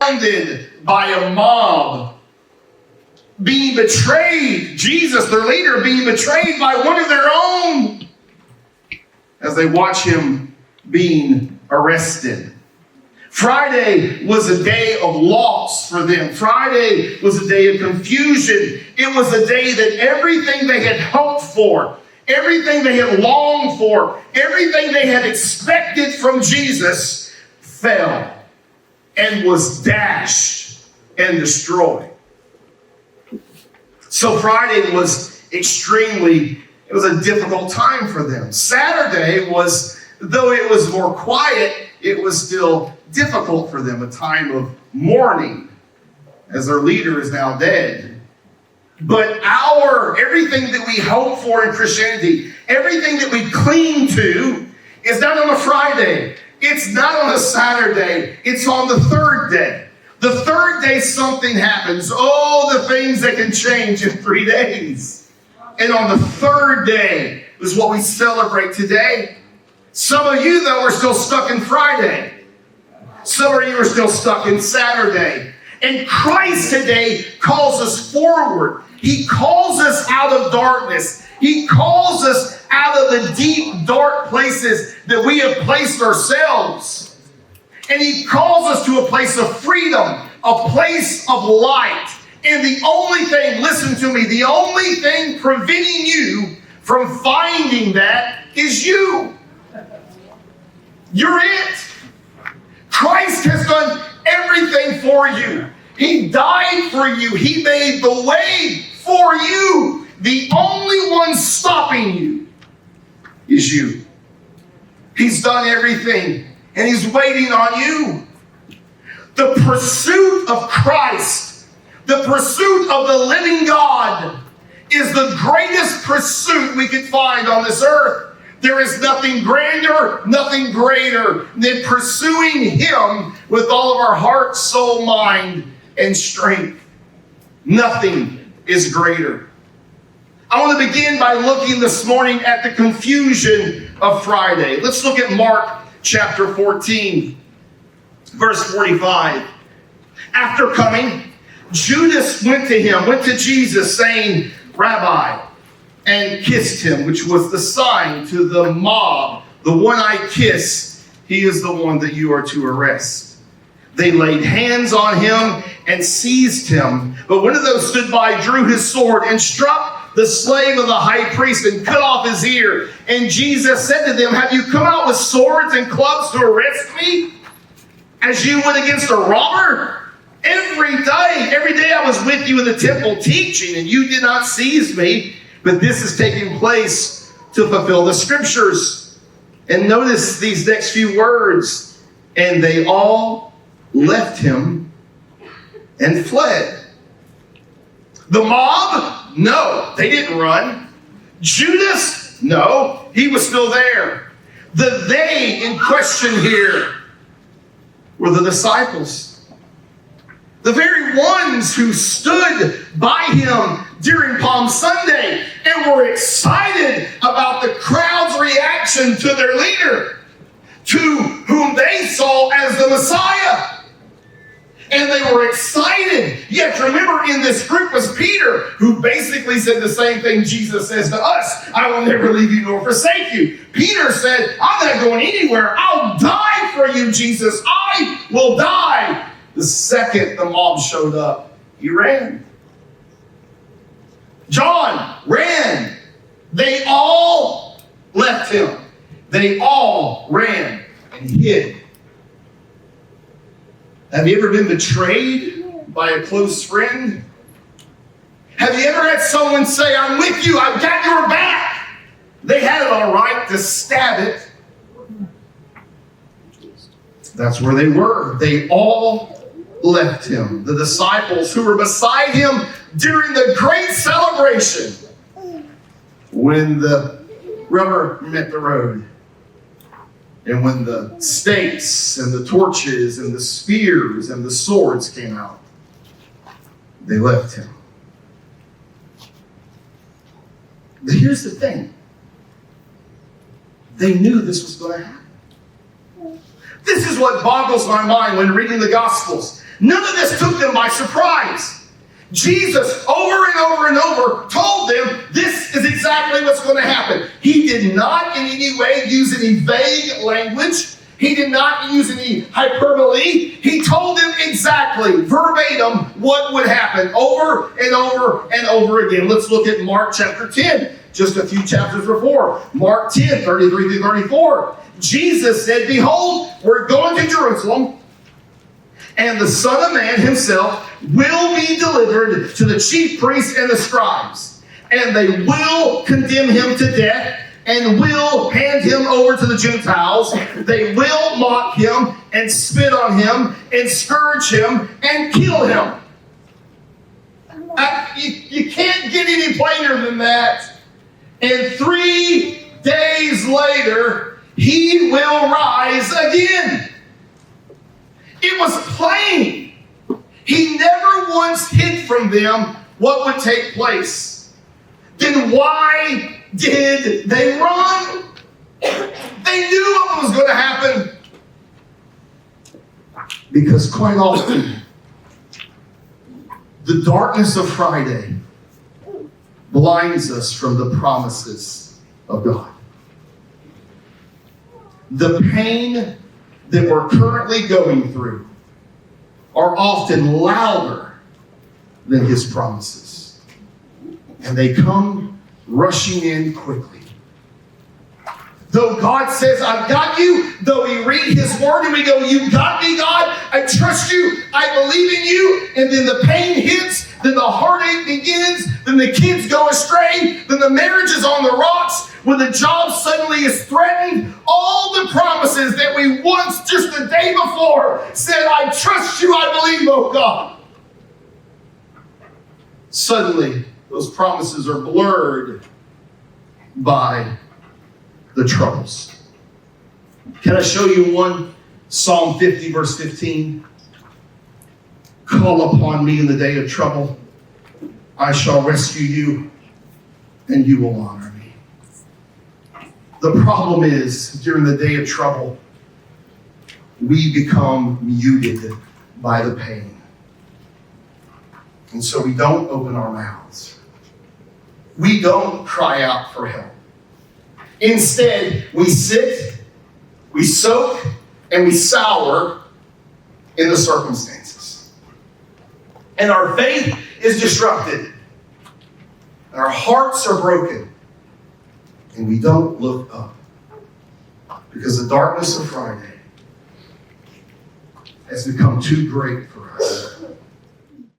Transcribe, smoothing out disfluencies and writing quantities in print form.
surrounded by a mob, being betrayed. Jesus, their leader, being betrayed by one of their own, as they watch him being arrested. Friday was a day of loss for them. Friday was a day of confusion. It was a day that everything they had hoped for, everything they had longed for, everything they had expected from Jesus fell and was dashed and destroyed. So Friday was it was a difficult time for them. Saturday was, though it was more quiet, it was still difficult for them, a time of mourning as their leader is now dead. But everything that we hope for in Christianity, everything that we cling to is not on a Friday. It's not on a Saturday. It's on the third day. The third day something happens. Oh, the things that can change in 3 days. And on the third day is what we celebrate today. Some of you, though, are still stuck in Friday. Some of you are still stuck in Saturday. And Christ today calls us forward. He calls us out of darkness. He calls us out of the deep, dark places that we have placed ourselves. And he calls us to a place of freedom, a place of light. And the only thing, listen to me, the only thing preventing you from finding that is you. You're it. Christ has done everything for you. He died for you. He made the way for you. The only one stopping you is you. He's done everything, and he's waiting on you. The pursuit of Christ, the pursuit of the living God, is the greatest pursuit we could find on this earth. There is nothing grander, nothing greater than pursuing him with all of our heart, soul, mind, and strength. Nothing is greater. I want to begin by looking this morning at the confusion of Friday. Let's look at Mark chapter 14, verse 45. After coming, Judas went to Jesus saying, Rabbi, and kissed him, which was the sign to the mob. The one I kiss, he is the one that you are to arrest. They laid hands on him and seized him. But one of those stood by, drew his sword, and struck the slave of the high priest and cut off his ear. And Jesus said to them, have you come out with swords and clubs to arrest me, as you would against a robber? Every day I was with you in the temple teaching, and you did not seize me. But this is taking place to fulfill the scriptures. And notice these next few words. And they all left him and fled. The mob? No, they didn't run. Judas? No, he was still there. The they in question here were the disciples. The very ones who stood by him during Palm Sunday and were excited about the crowd's reaction to their leader, to whom they saw as the Messiah. And they were excited. You have to remember, in this group was Peter, who basically said the same thing Jesus says to us. I will never leave you nor forsake you. Peter said, I'm not going anywhere. I'll die for you, Jesus. I will die. The second the mob showed up, he ran. John ran. They all left him. They all ran and hid. Have you ever been betrayed by a close friend? Have you ever had someone say, I'm with you, I've got your back? They had it all right to stab it. That's where they were. They all left him. The disciples who were beside him during the great celebration, when the rubber met the road, and when the stakes and the torches and the spears and the swords came out, they left him. But here's the thing. They knew this was going to happen. This is what boggles my mind when reading the Gospels. None of this took them by surprise. Jesus, over and over and over, told them this is exactly what's going to happen. He did not in any way use any vague language. He did not use any hyperbole. He told them exactly, verbatim, what would happen over and over and over again. Let's look at Mark chapter 10, just a few chapters before. Mark 10, 33 through 34. Jesus said, behold, we're going to Jerusalem, and the Son of Man himself will be delivered to the chief priests and the scribes, and they will condemn him to death, and will hand him over to the Gentiles. They will mock him and spit on him and scourge him and kill him. You can't get any plainer than that. And 3 days later, he will rise again. It was plain. He never once hid from them what would take place. Then why did they run? They knew what was going to happen. Because quite often, the darkness of Friday blinds us from the promises of God. The pain that we're currently going through are often louder than his promises. And they come rushing in quickly. Though God says, I've got you, though we read his word and we go, you got me, God, I trust you, I believe in you, and then the pain hits, then the heartache begins, then the kids go astray, then the marriage is on the rocks, when the job suddenly is threatened, all the promises that we once just the day before said, I trust you, I believe, oh God. Suddenly, those promises are blurred by the troubles. Can I show you one? Psalm 50, verse 15. Call upon me in the day of trouble. I shall rescue you, and you will honor me. The problem is, during the day of trouble, we become muted by the pain. And so we don't open our mouths. We don't cry out for help. Instead, we sit, we soak, and we sour in the circumstances. And our faith is disrupted. And our hearts are broken. And we don't look up. Because the darkness of Friday has become too great for